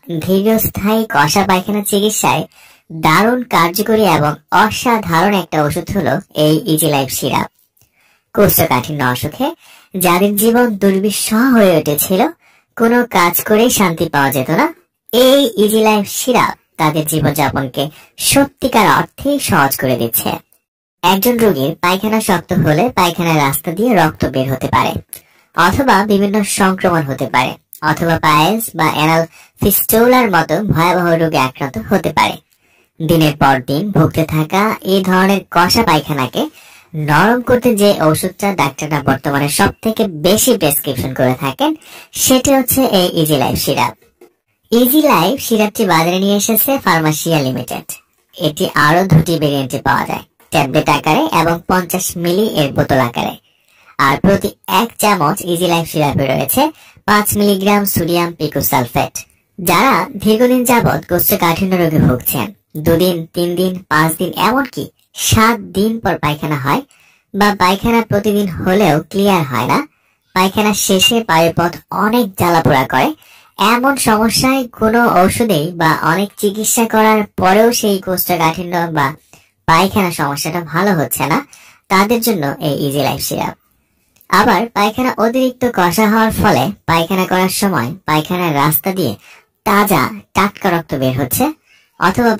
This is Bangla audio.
দীর্ঘস্থায়ী কষা পায়খানা চিকিৎসায় দারুণ কার্যকরী এবং অসাধারণ একটা ওষুধ হলো এই ইজি লাইফ সিরাপ। কোষ্ঠকাঠিন্য অসুখে যাদের জীবন দুর্বিষহ হয়ে উঠেছিল, কোনো কাজ করেই শান্তি পাওয়া যেত না, এই ইজি লাইফ সিরাপ তাদের জীবনযাপনকে সত্যিকার অর্থেই সহজ করে দিচ্ছে। একজন রোগীর পায়খানা শক্ত হলে পায়খানার রাস্তা দিয়ে রক্ত বের হতে পারে, অথবা বিভিন্ন সংক্রমণ হতে পারে, অথবা পাইলস বা অ্যানাল ফিস্টুলার মতো ভয়াবহ রোগে আক্রান্ত হতে পারে। দিনের পর দিন ভুগতে থাকা এই ধরনের কষা পায়খানাকে নরম করতে যে ওষুধটা ডাক্তাররা বর্তমানে সব থেকে বেশি প্রেসক্রিপশন করে থাকেন, সেটি হচ্ছে এই Easy Life syrup. Easy Life সিরাপটি বাজারে নিয়ে এসেছে ফার্মাসিয়া লিমিটেড। এটি আরো দুটি ভেরিয়েন্টে পাওয়া যায়, ট্যাবলেট আকারে এবং 50 মিলি এর বোতল আকারে। আর প্রতি 1 চামচ ইজি লাইফ সিরাপে রয়েছে 5 মিলিগ্রাম সোডিয়াম পিকোসালফেট। যারা দীর্ঘদিন যাবৎ কোষ্ঠকাঠিন্য রোগে ভুগছেন, 2 দিন, 3 দিন, 5 দিন, এমনকি 7 দিন পর পায়খানা হয়, বা পায়খানা প্রতিদিন হলেও ক্লিয়ার হয় না, পায়খানা শেষে পায়ের পথ অনেক জ্বালাপোড়া করে, এমন সমস্যায় কোনো ঔষধেই বা অনেক চিকিৎসা করার পরেও সেই কোষ্ঠকাঠিন্য বা পায়খানা সমস্যাটা ভালো হচ্ছে না, তাদের জন্য এই ইজি লাইফ সিরাপ। আবার পায়খানা অতিরিক্ত কষা হওয়ার ফলে পায়খানা করার সময় পায়খানার রাস্তা দিয়ে তাজা টাটকা রক্ত বের হচ্ছে, অথবা